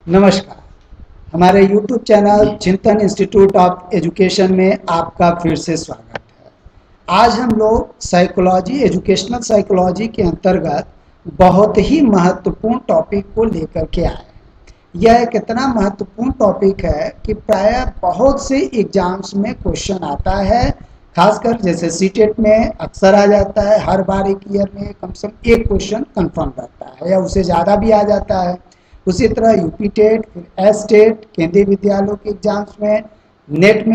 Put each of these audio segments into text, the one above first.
नमस्कार। हमारे YouTube channel चिंतन इंस्टीट्यूट ऑफ एजुकेशन में आपका फिर से स्वागत है। आज हम लोग साइकोलॉजी, एजुकेशनल साइकोलॉजी के अंतर्गत बहुत ही महत्वपूर्ण टॉपिक को लेकर के आए हैं। यह एक इतना महत्वपूर्ण टॉपिक है कि प्रायः बहुत से एग्जाम्स में क्वेश्चन आता है, खासकर जैसे सीटेट में अक्सर आ जाता है। हर बार एक ईयर में कम से कम एक क्वेश्चन कंफर्म रहता है या उससे ज़्यादा भी आ जाता है। उसी तरह यूपी टेट, फिर एस टेट, केंद्रीय विद्यालयों के एग्जाम्स में, नेट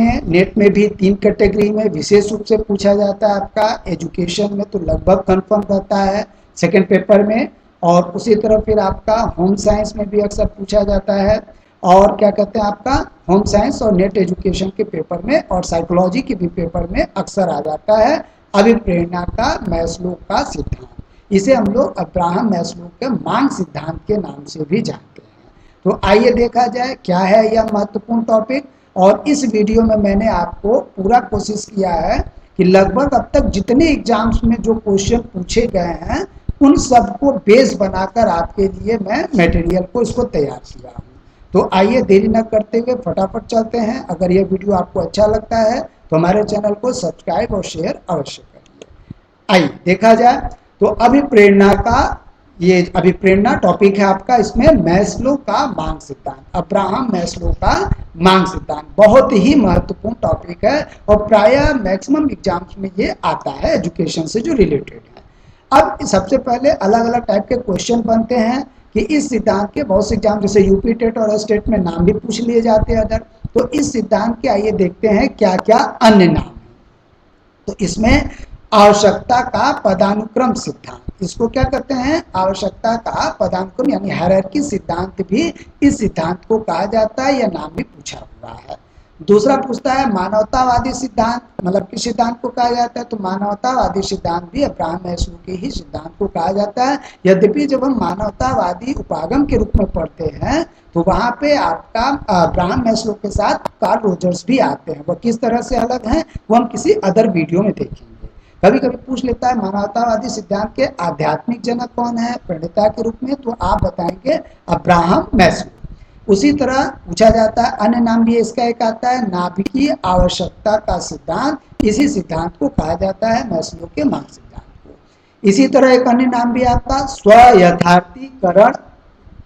में भी 3 कैटेगरी में विशेष रूप से पूछा जाता है। आपका एजुकेशन में तो लगभग कंफर्म रहता है सेकंड पेपर में, और उसी तरह फिर आपका होम साइंस में भी अक्सर पूछा जाता है, और क्या कहते हैं आपका होम साइंस और नेट एजुकेशन के पेपर में और साइकोलॉजी के भी पेपर में अक्सर आ जाता है अभिप्रेरणा का मैस्लो का सिद्धांत। इसे हम लोग अब्राहम मैस्लो के मांग सिद्धांत के नाम से भी जानते हैं। तो आइए देखा जाए क्या है यह महत्वपूर्ण टॉपिक। और इस वीडियो में मैंने आपको पूरा कोशिश किया है कि लगभग अब तक जितने एग्जाम्स में जो क्वेश्चन पूछे गए हैं उन सबको बेस बनाकर आपके लिए मैं मटेरियल को इसको तैयार किया हूँ। तो आइए देरी न करते हुए फटाफट चलते हैं। अगर यह वीडियो आपको अच्छा लगता है तो हमारे चैनल को सब्सक्राइब और शेयर अवश्य करिए। आइए देखा जाए। तो अभिप्रेरणा का ये अभिप्रेरणा टॉपिक है आपका। इसमें मैस्लो का मांग सिद्धांत, अब्राहम मैस्लो का मांग सिद्धांत बहुत ही महत्वपूर्ण टॉपिक है और प्रायः मैक्सिमम एग्जाम्स में ये आता है एजुकेशन से जो रिलेटेड है। अब सबसे पहले अलग अलग टाइप के क्वेश्चन बनते हैं कि इस सिद्धांत के बहुत से एग्जाम जैसे यूपी टेट और स्टेट में नाम भी पूछ लिए जाते हैं अदर। तो इस सिद्धांत के आइए देखते हैं क्या क्या अन्य नाम है। तो इसमें आवश्यकता का पदानुक्रम सिद्धांत, इसको क्या कहते हैं, आवश्यकता का पदानुक्रम यानी हायरार्की सिद्धांत भी इस सिद्धांत को कहा जाता है। यह नाम भी पूछा हुआ है। दूसरा पूछता है मानवतावादी सिद्धांत, मतलब किस सिद्धांत को कहा जाता है, तो मानवतावादी सिद्धांत भी अब्राहम मैस्लो के ही सिद्धांत को कहा जाता है। यद्यपि जब हम मानवतावादी उपागम के रूप में पढ़ते हैं तो वहां पे आपका अब्राहम मैस्लो के साथ कार्ल रोजर्स भी आते हैं। वह किस तरह से अलग हैं वो हम किसी अदर वीडियो में देखेंगे। कभी कभी पूछ लेता है मानवतावादी सिद्धांत के आध्यात्मिक जनक कौन है प्रणेता के रूप में, तो आप बताएंगे अब्राहम मैस्लो। उसी तरह पूछा जाता है अन्य नाम भी इसका एक आता है नाभिकीय आवश्यकता का सिद्धांत। इसी सिद्धांत को कहा जाता है मैस्लो के मांग सिद्धांत को। इसी तरह एक अन्य नाम भी आता स्व यथार्थीकरण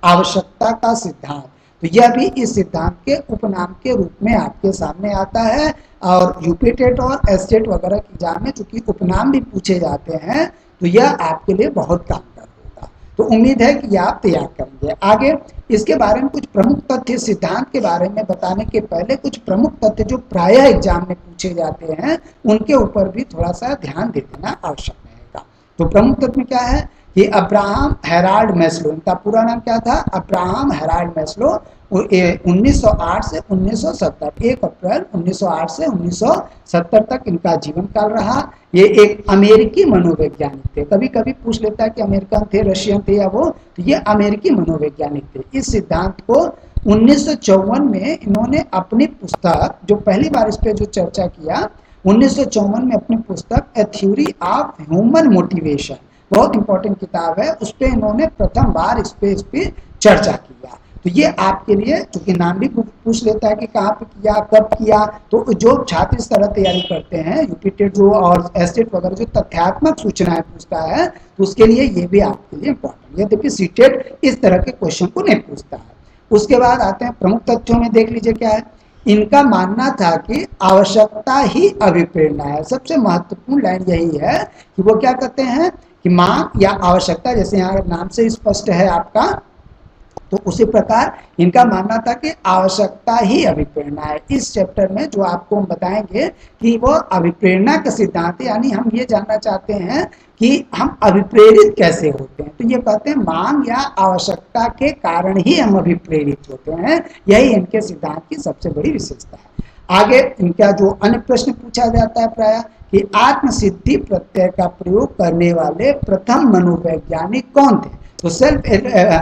आवश्यकता का सिद्धांत। तो यह भी इस सिद्धांत के उपनाम के रूप में आपके सामने आता है। और यूपी टेट और एसटेट वगैरह के एग्जाम में चूंकि उपनाम भी पूछे जाते हैं तो यह आपके लिए बहुत कामगार होगा। तो उम्मीद है कि आप तैयार करेंगे। आगे इसके बारे में कुछ प्रमुख तथ्य, सिद्धांत के बारे में बताने के पहले कुछ प्रमुख तथ्य जो प्रायः एग्जाम में पूछे जाते हैं उनके ऊपर भी थोड़ा सा ध्यान दे देना आवश्यक रहेगा। तो प्रमुख तथ्य क्या है कि अब्राहम हेराल्ड मैस्लो, इनका पूरा नाम क्या था, अब्राहम हेराल्ड मैस्लो, 1908 से 1970, 1 अप्रैल 1908 से 1970 तक इनका जीवन काल रहा। ये एक अमेरिकी मनोवैज्ञानिक थे। कभी कभी पूछ लेता है कि अमेरिकन थे, रशियन थे या वो, तो ये अमेरिकी मनोवैज्ञानिक थे। इस सिद्धांत को 1954 में इन्होंने अपनी पुस्तक, जो पहली बार इस पर जो चर्चा किया 1954 में अपनी पुस्तक ए थ्योरी ऑफ ह्यूमन मोटिवेशन, बहुत इंपॉर्टेंट किताब है, उस पर इन्होंने प्रथम बार इस पे चर्चा किया। तो ये आपके लिए, चूंकि नाम भी पूछ लेता है कि कहाँ पे किया, कब किया, तो जो छात्र इस तरह तैयारी करते हैं यूपी टेट जो और एसटेट वगैरह जो तथ्यात्मक सूचनाएं पूछता है तो उसके लिए ये भी आपके लिए इंपॉर्टेंट। यद्यपि सीटेट इस तरह के क्वेश्चन को नहीं पूछता है। उसके बाद आते हैं प्रमुख तथ्यों में, देख लीजिए क्या है। इनका मानना था कि आवश्यकता ही अभिप्रेरणा है। सबसे महत्वपूर्ण लाइन यही है कि वो क्या कहते हैं कि मांग या आवश्यकता, जैसे यहाँ नाम से स्पष्ट है आपका, तो उसी प्रकार इनका मानना था कि आवश्यकता ही अभिप्रेरणा है। इस चैप्टर में जो आपको हम बताएंगे कि वो अभिप्रेरणा का सिद्धांत, यानी हम ये जानना चाहते हैं कि हम अभिप्रेरित कैसे होते हैं। तो ये कहते हैं मांग या आवश्यकता के कारण ही हम अभिप्रेरित होते हैं। यही इनके सिद्धांत की सबसे बड़ी विशेषता है। आगे इनका जो अन्य प्रश्न पूछा जाता है प्रायः कि आत्मसिद्धि प्रत्यय का प्रयोग करने वाले प्रथम मनोवैज्ञानिक कौन थे। तो सेल्फ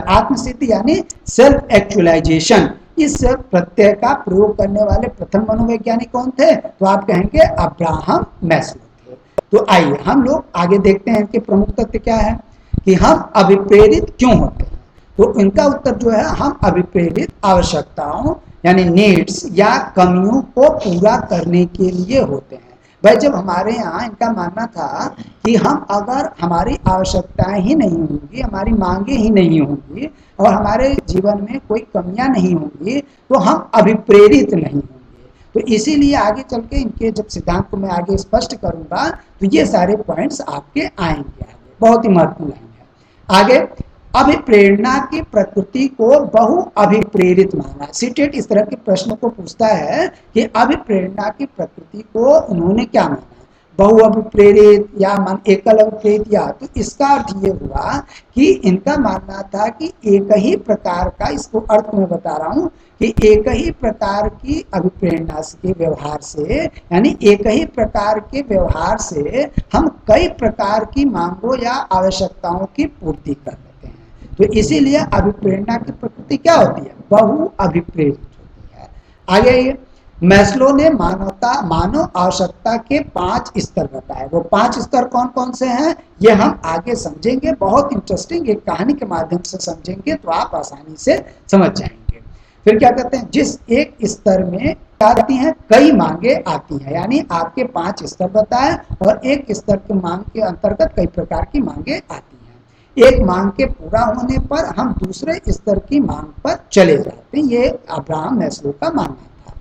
आत्मसिद्धि यानी सेल्फ एक्चुअलाइजेशन, इस प्रत्यय का प्रयोग करने वाले प्रथम मनोवैज्ञानिक कौन थे, तो आप कहेंगे अब्राहम मैस्लो थे। तो आइए हम लोग आगे देखते हैं कि प्रमुख तथ्य क्या है कि हम अभिप्रेरित क्यों होते हैं। तो इनका उत्तर जो है, हम अभिप्रेरित आवश्यकताओं यानी नीड्स या कमियों को पूरा करने के लिए होते हैं। भाई जब हमारे यहाँ इनका मानना था कि हम अगर हमारी आवश्यकताएं ही नहीं होंगी, हमारी मांगे ही नहीं होंगी और हमारे जीवन में कोई कमियां नहीं होंगी तो हम अभिप्रेरित नहीं होंगे। तो इसीलिए आगे चल के इनके जब सिद्धांत को मैं आगे स्पष्ट करूंगा तो ये सारे पॉइंट्स आपके आएंगे आगे, बहुत ही महत्वपूर्ण है। आगे, अभिप्रेरणा की प्रकृति को बहु अभिप्रेरित माना। सीटेट इस तरह के प्रश्न को पूछता है कि अभिप्रेरणा की प्रकृति को उन्होंने क्या माना, बहु अभिप्रेरित या मान एकल अभिप्रेरित, या तो इसका अर्थ ये हुआ कि इनका मानना था कि एक ही प्रकार का, इसको अर्थ में बता रहा हूं कि एक ही प्रकार की अभिप्रेरणा के व्यवहार से, यानी एक ही प्रकार के व्यवहार से हम कई प्रकार की मांगों या आवश्यकताओं की पूर्ति कर देते हैं। तो इसीलिए अभिप्रेरणा की प्रकृति क्या होती है, बहु अभिप्रेरित होती है। आगे ये मैस्लो ने मानव आवश्यकता के 5 स्तर बताए। वो 5 स्तर कौन कौन से हैं ये हम आगे समझेंगे, बहुत इंटरेस्टिंग, एक कहानी के माध्यम से समझेंगे तो आप आसानी से समझ जाएंगे। फिर क्या कहते हैं, जिस एक स्तर में क्या आती हैं, कई मांगे आती हैं, यानी आपके 5 स्तर बताए और एक स्तर के मांग के अंतर्गत कई प्रकार की मांगे आती हैं। एक मांग के पूरा होने पर हम दूसरे स्तर की मांग पर चले जाते हैं, ये अब्राहम मैस्लो का मानना था।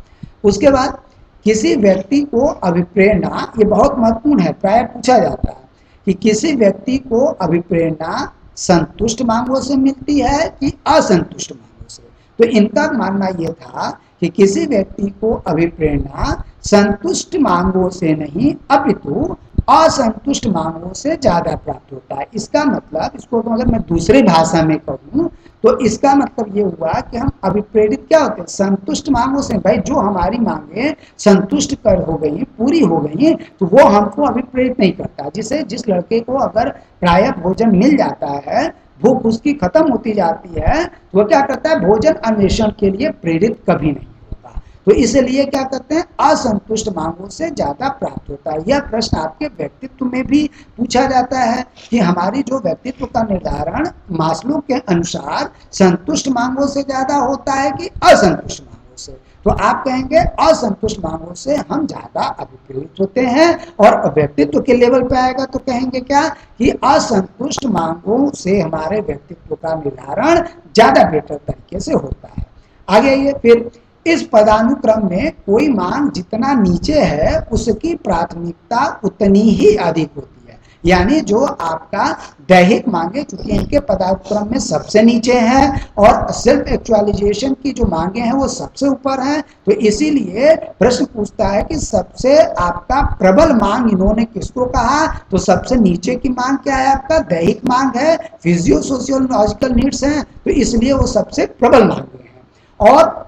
उसके बाद किसी व्यक्ति को अभिप्रेरणा, ये बहुत महत्वपूर्ण है, प्राय पूछा जाता है कि किसी व्यक्ति को अभिप्रेरणा संतुष्ट मांगों से मिलती है कि असंतुष्ट मांगों से। तो इनका मानना यह था कि किसी व्यक्ति को अभिप्रेरणा संतुष्ट मांगों से नहीं अपितु असंतुष्ट मांगों से ज्यादा प्राप्त होता है। इसका मतलब, इसको अगर मैं दूसरी भाषा में कहूँ तो इसका मतलब ये हुआ कि हम अभिप्रेरित क्या होते हैं, संतुष्ट मांगों से। भाई जो हमारी मांगे संतुष्ट कर हो गई, पूरी हो गई, तो वो हमको अभिप्रेरित नहीं करता। जिस लड़के को अगर प्रायः भोजन मिल जाता है, भूख उसकी खत्म होती जाती है, तो वो क्या करता है, भोजन अन्वेषण के लिए प्रेरित कभी नहीं होता। तो इसलिए क्या कहते हैं, असंतुष्ट मांगों से ज्यादा प्राप्त होता है। यह प्रश्न आपके व्यक्तित्व में भी पूछा जाता है कि हमारी जो व्यक्तित्व का निर्धारण मास्लो के अनुसार संतुष्ट मांगों से ज्यादा होता है कि असंतुष्ट मांगों से। तो आप कहेंगे असंतुष्ट मांगों से हम ज्यादा अभिप्रेरित होते हैं, और व्यक्तित्व के लेवल पे आएगा तो कहेंगे क्या कि असंतुष्ट मांगों से हमारे व्यक्तित्व का निर्धारण ज्यादा बेहतर तरीके से होता है। आगे ये, फिर इस पदानुक्रम में कोई मांग जितना नीचे है उसकी प्राथमिकता उतनी ही अधिक होती है। यानी जो आपका दैहिक मांगे, चूंकि इनके पदानुक्रम में सबसे नीचे हैं और सेल्फ एक्चुअलाइजेशन की जो मांगे हैं वो सबसे ऊपर हैं, तो इसीलिए प्रश्न पूछता है कि सबसे आपका प्रबल मांग इन्होंने किसको कहा, तो सबसे नीचे की मांग क्या है, आपका दैहिक मांग है, फिजियो सोशियोलॉजिकल नीड्स हैं, तो इसलिए वो सबसे प्रबल मांगे हैं। और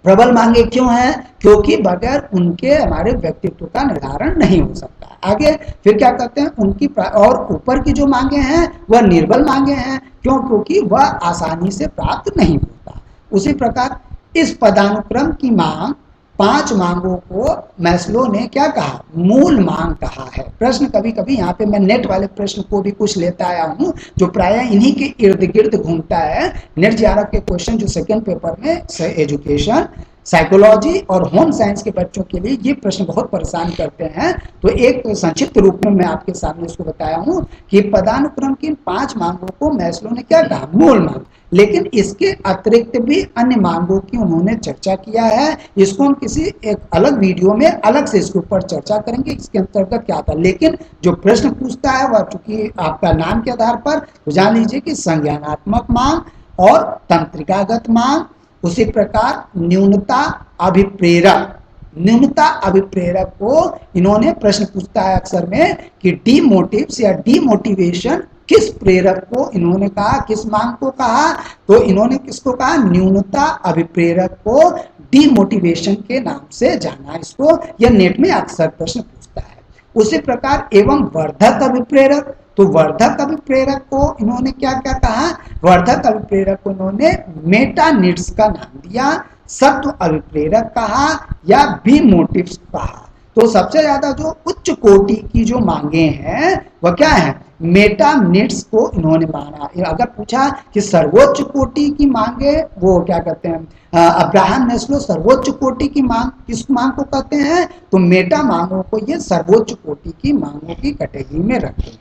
प्रबल मांगे क्यों हैं, क्योंकि बगैर उनके हमारे व्यक्तित्व का निर्धारण नहीं हो सकता। आगे फिर क्या कहते हैं, उनकी और ऊपर की जो मांगे हैं वह निर्बल मांगे हैं, क्यों, क्योंकि वह आसानी से प्राप्त नहीं होता। उसी प्रकार इस पदानुक्रम की मांग 5 मांगों को मैस्लो ने क्या कहा, मूल मांग कहा है। प्रश्न कभी कभी यहाँ पे मैं नेट वाले प्रश्न को भी कुछ लेता आया हूँ जो प्राय इन्हीं के इर्द गिर्द घूमता है। नेट जेआरएफ के क्वेश्चन जो सेकंड पेपर में एजुकेशन, साइकोलॉजी और होम साइंस के बच्चों के लिए ये प्रश्न बहुत परेशान करते हैं। तो एक संक्षिप्त रूप में मैं आपके सामने इसको बताया हूं कि पदानुक्रम की 5 मांगों को मैस्लो ने क्या कहा, मूल मांग, लेकिन इसके अतिरिक्त भी अन्य मांगों की उन्होंने चर्चा किया है। इसको हम किसी एक अलग वीडियो में अलग से इसके ऊपर चर्चा करेंगे, इसके अंतर्गत क्या था। लेकिन जो प्रश्न पूछता है वह चूंकि आपका नाम के आधार पर, तो जान लीजिए कि संज्ञानात्मक मांग और तंत्रिकागत मांग, उसी प्रकार न्यूनता अभिप्रेरक, न्यूनता अभिप्रेरक को इन्होंने प्रश्न पूछता है अक्सर में कि डी मोटिव्स या डीमोटिवेशन किस प्रेरक को इन्होंने कहा, किस मांग को कहा, तो इन्होंने किसको कहा, न्यूनता अभिप्रेरक को डीमोटिवेशन के नाम से जाना। इसको यह नेट में अक्सर प्रश्न पूछता है। उसी प्रकार एवं वर्धक अभिप्रेरक, तो वर्धक अभिप्रेरक को इन्होंने क्या क्या कहा, वर्धक अभिप्रेरक को इन्होंने मेटा नीड्स का नाम दिया, सत्व अभिप्रेरक कहा या बी मोटिव्स कहा। तो सबसे ज्यादा जो उच्च कोटि की जो मांगे हैं वह क्या है, मेटा नीड्स को इन्होंने माना। अगर पूछा कि सर्वोच्च कोटि की मांगे, वो क्या कहते हैं, अब्राहम नेस्लो सर्वोच्च कोटि की मांग किस मांग को कहते हैं, तो मेटा मांगों को ये सर्वोच्च कोटि की मांगों की कैटेगरी में रखते हैं।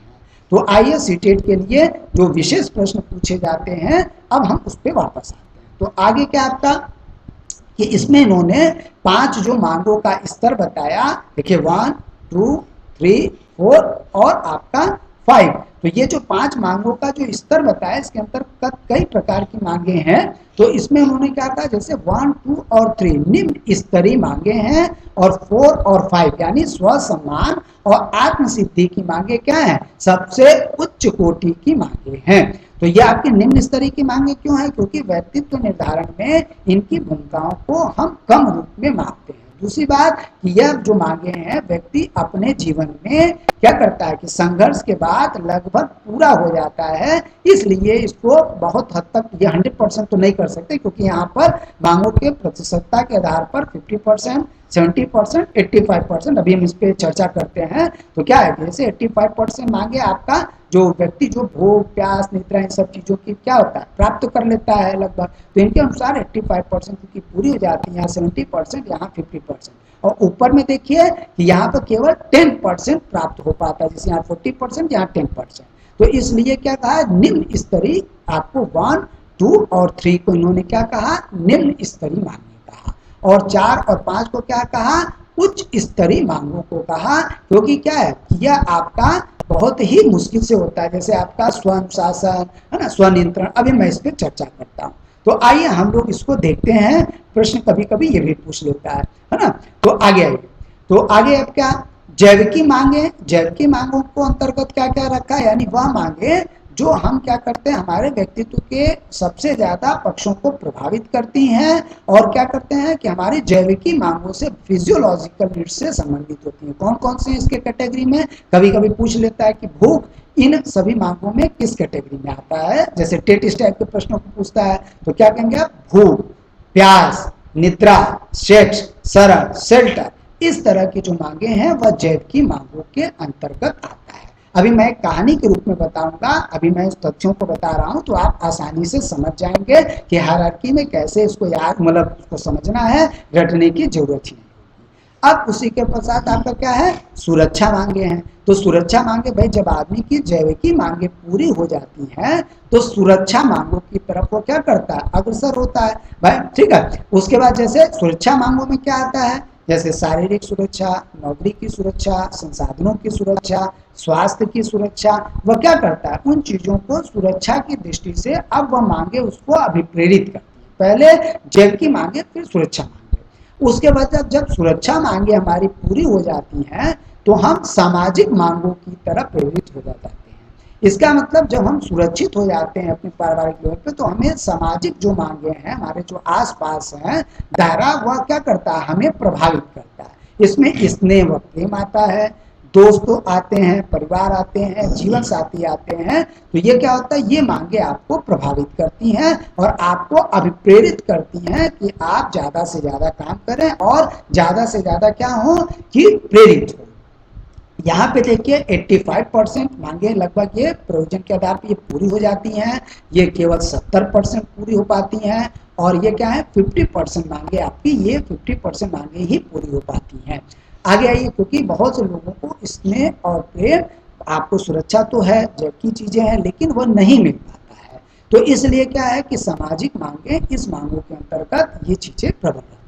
तो आइए सीटेट के लिए जो विशेष प्रश्न पूछे जाते हैं अब हम उस पर वापस आते हैं। तो आगे क्या आपका कि इसमें इन्होंने 5 जो मांगों का स्तर बताया, देखिए 1 2 3 4 और आपका 5। तो ये जो 5 मांगों का जो स्तर बताया, इसके अंतर्गत कई प्रकार की मांगे हैं। तो इसमें उन्होंने क्या कहा, जैसे 1 2 और 3 निम्न स्तरीय मांगे हैं, और 4 और 5 यानी स्व सम्मान और आत्म सिद्धि की मांगे क्या है, सबसे उच्च कोटि की मांगे हैं। तो ये आपकी निम्न स्तरीय की मांगे क्यों है, क्योंकि व्यक्तित्व निर्धारण में इनकी भूमिकाओं को हम कम रूप में मापते हैं। दूसरी बात कि यह जो मांगे हैं व्यक्ति अपने जीवन में क्या करता है कि संघर्ष के बाद लगभग पूरा हो जाता है, इसलिए इसको बहुत हद तक ये 100% तो नहीं कर सकते, क्योंकि यहाँ पर मांगों के प्रतिशतता के आधार पर 50%, 70%, 85%, अभी हम इस पर चर्चा करते हैं। तो क्या है, जैसे 85% मांगे आपका जो व्यक्ति जो भूख प्यास निद्रा इन सब चीजों की क्या होता है प्राप्त कर लेता है लगभग, तो इनके अनुसार 85% की पूरी हो जाती है, यहाँ 70%, यहाँ 50%, और ऊपर में देखिए कि यहाँ पर केवल 10% प्राप्त हो पाता है, जैसे यहाँ 40%, यहाँ 10%। तो इसलिए क्या कहा, निम्न स्तरीय आपको 1 2 और 3 को इन्होंने क्या कहा, निम्न स्तरीय मांगे कहा, और 4 और 5 को क्या कहा, उच्च स्तरीय मांगों को कहा। क्योंकि क्या है, यह आपका बहुत ही मुश्किल से होता है, जैसे आपका स्वनुशासन है ना, स्वनियंत्रण। अभी मैं इस पर चर्चा करता हूँ। तो आइए हम लोग इसको देखते हैं, प्रश्न कभी कभी ये भी पूछ लेता है ना। तो आगे आइए, तो आगे अब क्या, जैविकी मांगे, जैविकी मांगों को अंतर्गत क्या क्या रखा है, यानी वह मांगे जो हम क्या करते हैं, हमारे व्यक्तित्व के सबसे ज्यादा पक्षों को प्रभावित करती हैं, और क्या करते हैं कि हमारी जैविकी मांगों से फिजियोलॉजिकल नीड्स से संबंधित होती हैं। कौन कौन से इसके कैटेगरी में, कभी कभी पूछ लेता है कि भूख इन सभी मांगों में किस कैटेगरी में आता है, जैसे टेट इस टाइप के प्रश्नों को पूछता है, तो क्या कहेंगे आप, भूख प्यास निद्रा सेक्स शरण शेल्टर, इस तरह की जो मांगे हैं वह जैविकी मांगों के अंतर्गत आता है। अभी मैं एक कहानी के रूप में बताऊंगा, अभी मैं इस तथ्यों को बता रहा हूं, तो आप आसानी से समझ जाएंगे कि हायरार्की में कैसे इसको याद, मतलब उसको समझना है, रटने की जरूरत ही नहीं। अब उसी के पश्चात आपका क्या है, सुरक्षा मांगे हैं। तो सुरक्षा मांगे भाई, जब आदमी की जैविकी मांगे पूरी हो जाती हैं तो सुरक्षा मांगों की तरफ वो क्या करता है, अग्रसर होता है भाई, ठीक है। उसके बाद जैसे सुरक्षा मांगों में क्या आता है, जैसे शारीरिक सुरक्षा, नौकरी की सुरक्षा, संसाधनों की सुरक्षा, स्वास्थ्य की सुरक्षा, वह क्या करता है, उन चीजों को सुरक्षा की दृष्टि से अब वह मांगे उसको अभिप्रेरित करती है। पहले जैविकी मांगे, फिर सुरक्षा मांगे। उसके बाद जब सुरक्षा मांगे हमारी पूरी हो जाती हैं तो हम सामाजिक मांगों की तरफ प्रेरित हो जाते हैं। इसका मतलब जब हम सुरक्षित हो जाते हैं अपने पारिवारिक लेवल पे, तो हमें सामाजिक जो मांगे हैं, हमारे जो आसपास हैं दायरा, वह क्या करता है, हमें प्रभावित करता है। इसमें स्नेह व प्रेम आता है, दोस्तों आते हैं, परिवार आते हैं, जीवन साथी आते हैं। तो ये क्या होता है, ये मांगे आपको प्रभावित करती हैं और आपको अभिप्रेरित करती हैं कि आप ज्यादा से ज्यादा काम करें और ज्यादा से ज्यादा क्या हो कि प्रेरित हो। यहाँ पे देखिए 85% मांगे लगभग ये प्रयोजन के आधार पर ये पूरी हो जाती हैं, ये केवल 70% पूरी हो पाती हैं, और ये क्या है 50% मांगे आपकी, ये 50% मांगे ही पूरी हो पाती हैं। आगे आइए, क्योंकि बहुत से लोगों को स्नेह और प्रेम, आपको सुरक्षा तो है, जबकि चीजें हैं, लेकिन वह नहीं मिल पाता है। तो इसलिए क्या है कि सामाजिक मांगे, इस मांगों के अंतर्गत ये चीजें प्रबल रहती हैं।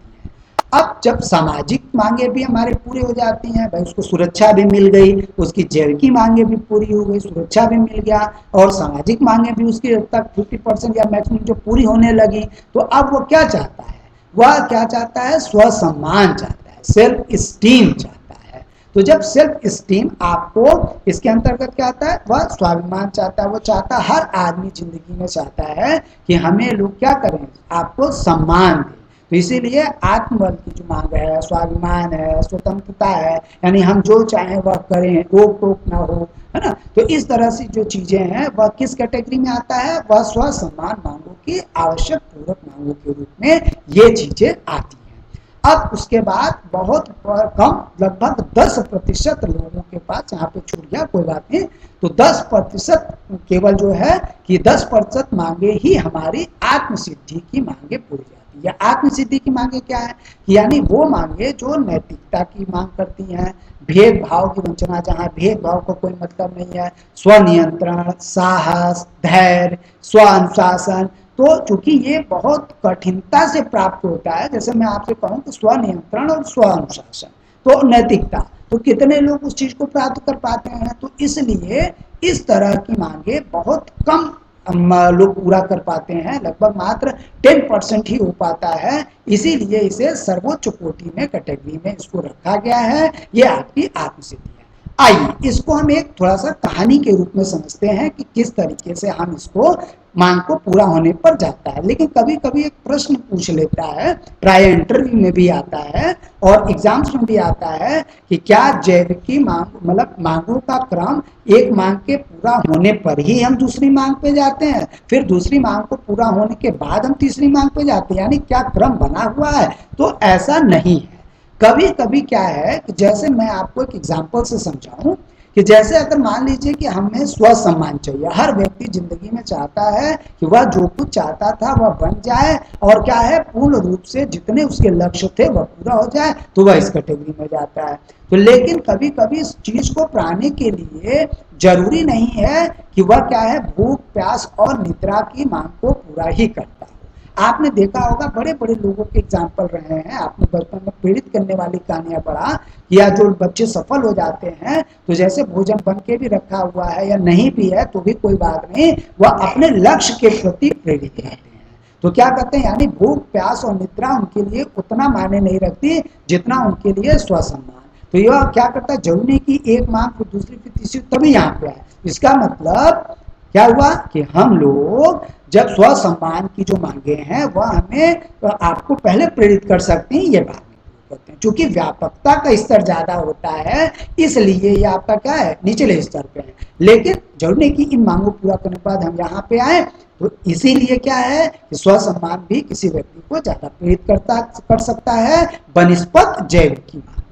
अब जब सामाजिक मांगे भी हमारे पूरे हो जाती हैं, भाई उसको सुरक्षा भी मिल गई, उसकी जैविकी मांगे भी पूरी हो गई, सुरक्षा भी मिल गया, और सामाजिक मांगे भी उसकी तक 50% या मैक्सिमम जो पूरी होने लगी, तो अब वो क्या चाहता है, वह क्या चाहता है, स्वसम्मान चाहता है, सेल्फ स्टीम चाहता है। तो जब सेल्फ स्टीम आपको इसके अंतर्गत क्या आता है, वह स्वाभिमान चाहता है। वो चाहता है, हर आदमी जिंदगी में चाहता है कि हमें लोग क्या करें, आपको सम्मान दें। तो इसीलिए आत्मबल की जो मांग है, स्वाभिमान है, स्वतंत्रता है, यानी हम जो चाहें वह करें, रोक टोक ना हो, है ना। तो इस तरह से जो चीजें हैं वह किस कैटेगरी में आता है, वह स्व सम्मान मांगों की आवश्यक पूरक मांगों के रूप में ये चीजें आती हैं। अब उसके बाद बहुत कम, लगभग 10% लोगों के पास यहाँ पे छूट गया, कोई बात नहीं। तो 10% केवल जो है कि 10% मांगे ही हमारी आत्मसिद्धि की मांगे पूरी जाती है। आत्मसिद्धि की मांगे क्या है, यानी वो मांगे जो नैतिकता की मांग करती हैं, भेदभाव की वंचना, जहाँ भेदभाव को कोई मतलब नहीं है, स्वनियंत्रण, साहस, धैर्य, स्व अनुशासन। तो चूंकि ये बहुत कठिनता से प्राप्त होता है, जैसे मैं आपसे कहूँ तो स्वनियंत्रण और स्व अनुशासन, तो नैतिकता, तो कितने लोग उस चीज को प्राप्त कर पाते हैं। तो इसलिए इस तरह की मांगे बहुत कम लोग पूरा कर पाते हैं, लगभग मात्र 10% ही हो पाता है। इसीलिए इसे सर्वोच्च कोटि में कैटेगरी में इसको रखा गया है। ये आपकी आत्मसिद्धि है। आइए इसको हम एक थोड़ा सा कहानी के रूप में समझते हैं कि किस तरीके से हम इसको मांग को पूरा होने पर जाता है। लेकिन कभी कभी एक प्रश्न पूछ लेता है, प्राय इंटरव्यू में भी आता है और एग्जाम्स में भी आता है कि क्या जैव की मांग, मतलब मांगों का क्रम एक मांग के पूरा होने पर ही हम दूसरी मांग पे जाते हैं, फिर दूसरी मांग को पूरा होने के बाद हम तीसरी मांग पे जाते हैं, यानी क्या क्रम बना हुआ है? तो ऐसा नहीं है। कभी कभी क्या है कि जैसे मैं आपको एक एग्जाम्पल से समझाऊं कि जैसे अगर मान लीजिए कि हमें स्व सम्मान चाहिए, हर व्यक्ति जिंदगी में चाहता है कि वह जो कुछ चाहता था वह बन जाए, और क्या है, पूर्ण रूप से जितने उसके लक्ष्य थे वह पूरा हो जाए, तो वह इस कैटेगरी में जाता है। तो लेकिन कभी कभी इस चीज को पाने के लिए जरूरी नहीं है कि वह क्या है, भूख प्यास और निद्रा की मांग को पूरा ही करता है। आपने देखा होगा बड़े बड़े लोगों के एग्जाम्पल रहे हैं, आपने बचपन में प्रेरित करने वाली कहानियां पढ़ा, या जो बच्चे सफल हो जाते हैं तो जैसे भोजन बन के भी रखा हुआ है या नहीं भी है तो भी कोई बात नहीं, वह अपने लक्ष्य के प्रति प्रेरित रहते हैं। तो क्या करते हैं, यानी भूख प्यास और निद्रा उनके लिए उतना मायने नहीं रखती जितना उनके लिए स्वसम्मान। तो यह क्या करता है, जरूरी नहीं कि एक मांग फिर दूसरी फिर तीसरी तभी यहाँ पे आए। इसका मतलब क्या हुआ कि हम लोग जब स्व सम्मान की जो मांगे हैं वह हमें आपको पहले प्रेरित कर सकती हैं, ये बात करते हैं। क्योंकि व्यापकता का स्तर ज्यादा होता है, इसलिए ये आपका क्या है, निचले स्तर पे है। लेकिन जरूरी नहीं कि इन मांगों पूरा करने के बाद हम यहाँ पे आए। तो इसीलिए क्या है कि स्व सम्मान भी किसी व्यक्ति को ज्यादा प्रेरित कर सकता है बनिस्पत जैव की मांग।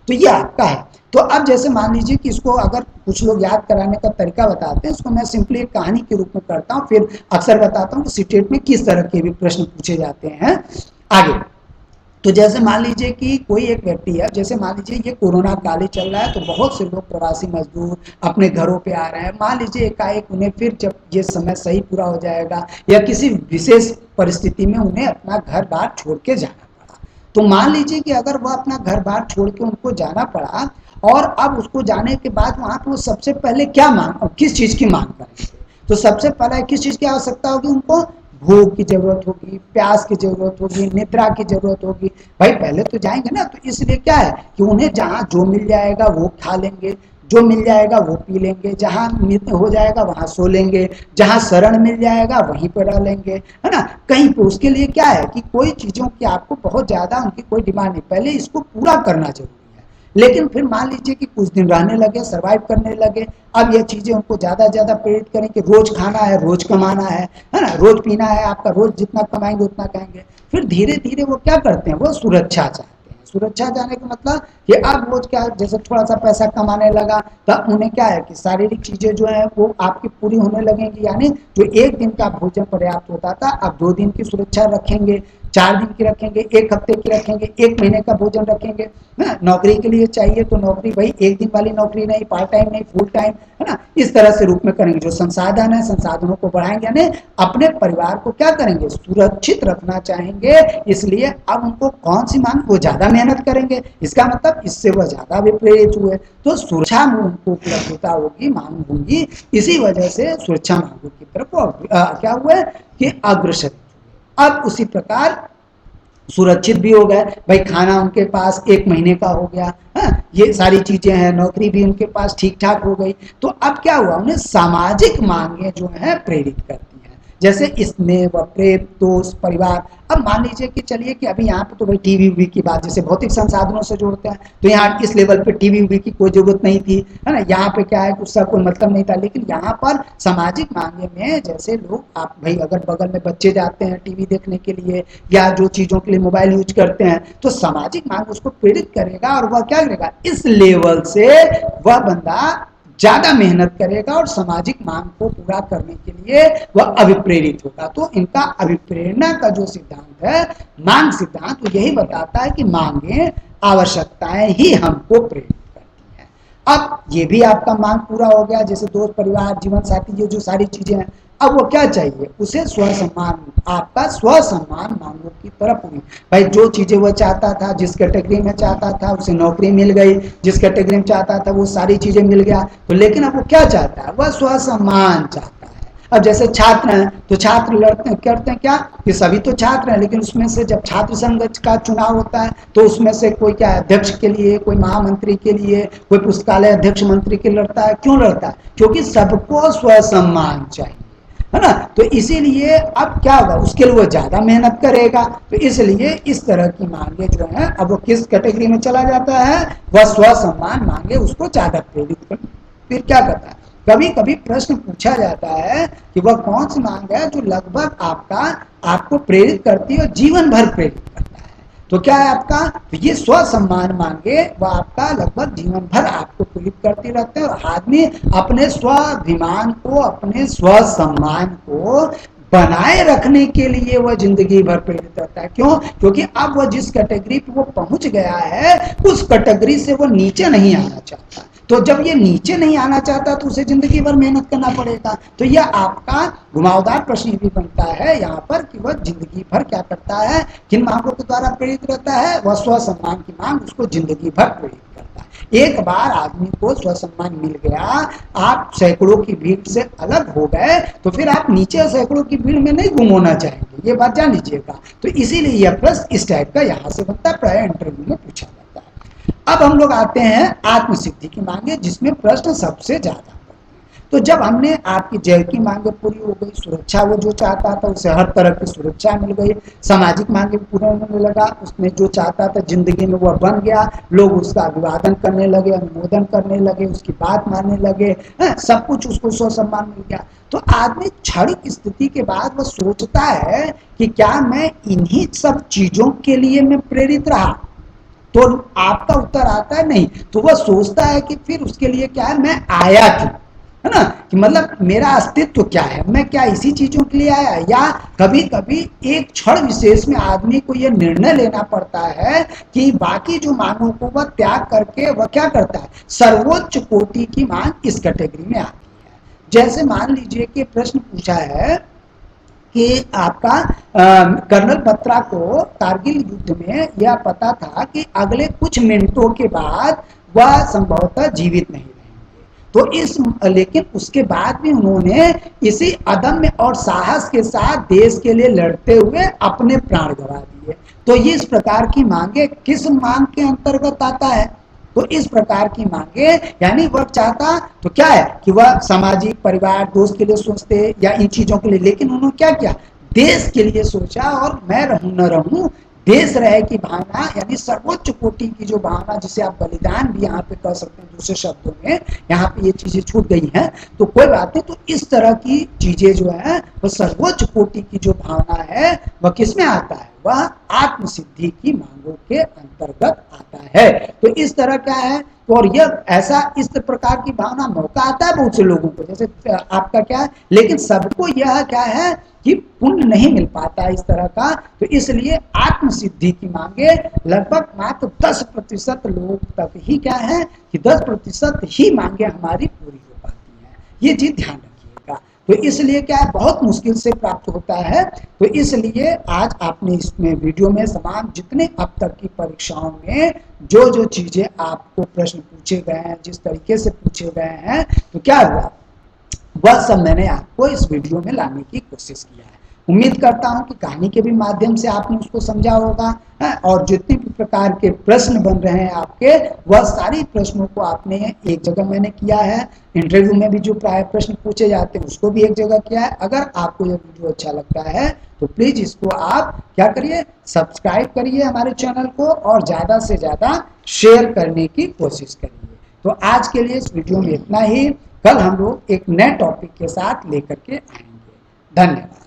तो ये आपका है। तो अब जैसे मान लीजिए कि इसको अगर कुछ लोग याद कराने का तरीका बताते हैं, इसको मैं सिंपली एक कहानी के रूप में करता हूँ, फिर अक्सर बताता हूँ कि सीटेट में किस तरह के भी प्रश्न पूछे जाते हैं आगे। तो जैसे मान लीजिए कि कोई एक व्यक्ति है, जैसे मान लीजिए ये कोरोना काल ही चल रहा है, तो बहुत से लोग प्रवासी मजदूर अपने घरों पे आ रहे हैं। मान लीजिए एकाएक उन्हें फिर जब ये समय सही पूरा हो जाएगा या किसी विशेष परिस्थिति में उन्हें अपना घर बार छोड़ के जाना, तो मान लीजिए कि अगर वह अपना घर बार छोड़ के उनको जाना पड़ा, और अब उसको जाने के बाद वहां पर वो सबसे पहले क्या मांग, किस चीज की मांग करेंगे? तो सबसे पहले किस चीज की आवश्यकता होगी उनको? भूख की जरूरत होगी, प्यास की जरूरत होगी, निद्रा की जरूरत होगी। भाई पहले तो जाएंगे ना, तो इसलिए क्या है कि उन्हें जहां जो मिल जाएगा वो खा लेंगे, जो मिल जाएगा वो पी लेंगे, जहां हो जाएगा वहां सो लेंगे, जहां शरण मिल जाएगा वहीं पर रह लेंगे, है ना, कहीं पे। उसके लिए क्या है कि कोई चीजों की आपको बहुत ज्यादा उनकी कोई डिमांड नहीं, पहले इसको पूरा करना जरूरी है। लेकिन फिर मान लीजिए कि कुछ दिन रहने लगे, सर्वाइव करने लगे, अब ये चीजें उनको ज्यादा ज्यादा प्रेरित करें कि रोज खाना है, रोज कमाना है ना, रोज पीना है, आपका रोज जितना कमाएंगे उतना खाएंगे। फिर धीरे धीरे वो क्या करते हैं, वो सुरक्षा चाहते हैं। सुरक्षा जाने का मतलब कि अब वो क्या, जैसे थोड़ा सा पैसा कमाने लगा, तब उन्हें क्या है कि शारीरिक चीजें जो है वो आपकी पूरी होने लगेंगी। यानी जो एक दिन का भोजन पर्याप्त होता था, अब 2 दिन की सुरक्षा रखेंगे, 4 दिन की रखेंगे, 1 हफ्ते की रखेंगे, 1 महीने का भोजन रखेंगे। नौकरी के लिए चाहिए तो नौकरी भाई 1 दिन वाली नौकरी नहीं, पार्ट टाइम नहीं, फुल टाइम, है ना, इस तरह से रूप में करेंगे। जो संसाधन है संसाधनों को बढ़ाएंगे, यानी अपने परिवार को क्या करेंगे, सुरक्षित रखना चाहेंगे। इसलिए अब उनको कौन सी मांग, वो ज्यादा मेहनत करेंगे, इसका मतलब इससे वह ज्यादा भी प्रेरित हुए, तो सुरक्षा में उनको उपलब्धता होगी, मांग होगी। इसी वजह से सुरक्षा मांगों की तरफ क्या हुआ कि अग्रसर। अब उसी प्रकार सुरक्षित भी हो गए, भाई खाना उनके पास 1 महीने का हो गया, है, ये सारी चीजें हैं, नौकरी भी उनके पास ठीक ठाक हो गई। तो अब क्या हुआ, उन्हें सामाजिक मांगे जो है प्रेरित करती हैं। जैसे स्नेह व प्रेम, दोस्त, परिवार। अब मान लीजिए कि चलिए कि अभी यहाँ पे तो भाई टीवी वी की बात, जैसे भौतिक संसाधनों से जोड़ते हैं, तो यहाँ इस लेवल पे टीवी वी की कोई जरूरत नहीं थी, है ना। यहाँ पे क्या है, उसका कोई मतलब नहीं था। लेकिन यहाँ पर सामाजिक मांगे में जैसे लोग, आप भाई अगर बगल में बच्चे जाते हैं टीवी देखने के लिए या जो चीजों के लिए मोबाइल यूज करते हैं, तो सामाजिक मांग उसको प्रेरित करेगा और वह क्या करेगा, इस लेवल से वह बंदा ज्यादा मेहनत करेगा और सामाजिक मांग को पूरा करने के लिए वह अभिप्रेरित होगा। तो इनका अभिप्रेरणा का जो सिद्धांत है, मांग सिद्धांत, तो यही बताता है कि मांगे, आवश्यकताएं ही हमको प्रेरित करती हैं। अब ये भी आपका मांग पूरा हो गया, जैसे दोस्त, परिवार, जीवन साथी, ये जो सारी चीजें हैं। अब वो क्या चाहिए उसे, स्वसम्मान, आपका स्वसम्मान मांगों की तरफ हुई। भाई जो चीजें वो चाहता था, जिस कैटेगरी में चाहता था उसे नौकरी मिल गई, जिस कैटेगरी में चाहता था वो सारी चीजें मिल गया, तो लेकिन अब वो क्या चाहता है, वह स्वसम्मान चाहता है। अब जैसे छात्र हैं तो छात्र लड़ते करते हैं क्या, कि सभी तो छात्र हैं, लेकिन उसमें से जब छात्र संघ का चुनाव होता है तो उसमें से कोई क्या है, अध्यक्ष के लिए, कोई महामंत्री के लिए, कोई पुस्तकालय अध्यक्ष मंत्री के लिए लड़ता है। क्यों लड़ता है, क्योंकि सबको स्वसम्मान चाहिए, है ना। तो इसीलिए अब क्या होगा, उसके लिए वो ज्यादा मेहनत करेगा। तो इसलिए इस तरह की मांगे जो है, अब वो किस कैटेगरी में चला जाता है, वह स्वसम्मान मांगे उसको ज्यादा प्रेरित कर। फिर क्या करता है, कभी कभी प्रश्न पूछा जाता है कि वह कौन सी मांग है जो लगभग आपको प्रेरित करती है और जीवन भर प्रेरित करता है। तो क्या है आपका, तो ये स्वसम्मान मांगे वह आपका लगभग जीवन भर आपको प्रेरित करती रहते हैं। और आदमी अपने स्वाभिमान को, अपने स्वसम्मान को बनाए रखने के लिए वह जिंदगी भर प्रेरित रहता है। क्यों, क्योंकि अब वह जिस कैटेगरी पे वो पहुंच गया है, उस कैटेगरी से वो नीचे नहीं आना चाहता। तो जब ये नीचे नहीं आना चाहता तो उसे जिंदगी भर मेहनत करना पड़ेगा। तो यह आपका घुमावदार प्रश्न भी बनता है यहाँ पर कि वह जिंदगी भर क्या करता है, किन मांगों के द्वारा प्रेरित रहता है, वह स्वसम्मान की मांग उसको जिंदगी भर प्रेरित करता है। एक बार आदमी को स्वसम्मान मिल गया, आप सैकड़ों की भीड़ से अलग हो गए, तो फिर आप नीचे सैकड़ों की भीड़ में नहीं गुम होना चाहेंगे, ये बात जान लीजिएगा। तो इसीलिए यह प्रश्न इस टाइप का यहाँ से बनता है, प्राय इंटरव्यू में पूछा जाता है। अब हम लोग आते हैं आत्मसिद्धि की मांगे, जिसमें प्रश्न सबसे ज्यादा। तो जब हमने आपकी जय की मांगे पूरी हो गई, सुरक्षा वो जो चाहता था उसे हर तरह की सुरक्षा मिल गई, सामाजिक मांगे पूरा होने लगा, उसने जो चाहता था जिंदगी में वह बन गया, लोग उसका अभिवादन करने लगे, अनुमोदन करने लगे, उसकी बात मानने लगे, सब कुछ उसको स्वसम्मान मिल गया। तो आदमी क्षणिक स्थिति के बाद वह सोचता है कि क्या मैं इन्हीं सब चीजों के लिए मैं प्रेरित रहा, तो आपका उत्तर आता है नहीं। तो वह सोचता है कि फिर उसके लिए क्या है, मैं आया क्यों, है ना, कि मतलब मेरा अस्तित्व क्या है, मैं क्या इसी चीजों के लिए आया। या कभी कभी एक क्षण विशेष में आदमी को यह निर्णय लेना पड़ता है कि बाकी जो मांगों को वह त्याग करके वह क्या करता है, सर्वोच्च कोटि की मांग इस कैटेगरी में आती है। जैसे मान लीजिए कि प्रश्न पूछा है कि आपका कर्नल बत्रा को कारगिल युद्ध में यह पता था कि अगले कुछ मिनटों के बाद वह संभवतः जीवित नहीं रहेंगे। तो लेकिन उसके बाद भी उन्होंने इसी अदम्य और साहस के साथ देश के लिए लड़ते हुए अपने प्राण गंवा दिए। तो ये इस प्रकार की मांगे किस मांग के अंतर्गत आता है, तो इस प्रकार की मांगे, यानी वह चाहता तो क्या है कि वह सामाजिक, परिवार, दोस्त के लिए सोचते या इन चीजों के लिए, लेकिन उन्होंने क्या किया, देश के लिए सोचा। और मैं रहूं न रहूं, देश रहे की भावना, यानी सर्वोच्च कोटि की जो भावना, जिसे आप बलिदान भी यहाँ पे कह सकते हैं दूसरे शब्दों में, यहाँ पे ये चीजें छूट गई हैं तो कोई बात नहीं। तो इस तरह की चीजें जो है वह सर्वोच्च कोटि की जो भावना है वह किसमें आता है, वह आत्मसिद्धि की मांगों के अंतर्गत आता है। तो इस तरह क्या है, और यह ऐसा इस प्रकार की भावना मौका आता है बहुत से लोगों को, जैसे आपका क्या है, लेकिन सबको यह क्या है कि पुण्य नहीं मिल पाता है इस तरह का। तो इसलिए आत्मसिद्धि की मांगे लगभग मात्र 10% लोग तक ही क्या है कि 10% ही मांगे हमारी पूरी हो पाती है। ये चीज ध्यान रखिएगा। तो इसलिए क्या है, बहुत मुश्किल से प्राप्त होता है। तो इसलिए आज आपने इसमें वीडियो में तमाम जितने अब तक की परीक्षाओं में जो जो चीजें आपको प्रश्न पूछे गए हैं, जिस तरीके से पूछे गए हैं, तो क्या हुआ, वह सब मैंने आपको इस वीडियो में लाने की कोशिश किया है। उम्मीद करता हूं कि कहानी के भी माध्यम से आपने उसको समझा होगा और जितने भी प्रकार के प्रश्न बन रहे हैं आपके, वह सारी प्रश्नों को आपने एक जगह मैंने किया है। इंटरव्यू में भी जो प्राय प्रश्न पूछे जाते हैं उसको भी एक जगह किया है। अगर आपको यह वीडियो अच्छा लगता है तो प्लीज इसको आप क्या करिए, सब्सक्राइब करिए हमारे चैनल को और ज्यादा से ज्यादा शेयर करने की कोशिश करिए। तो आज के लिए इस वीडियो में इतना ही। कल हम लोग एक नए टॉपिक के साथ लेकर के आएंगे। धन्यवाद।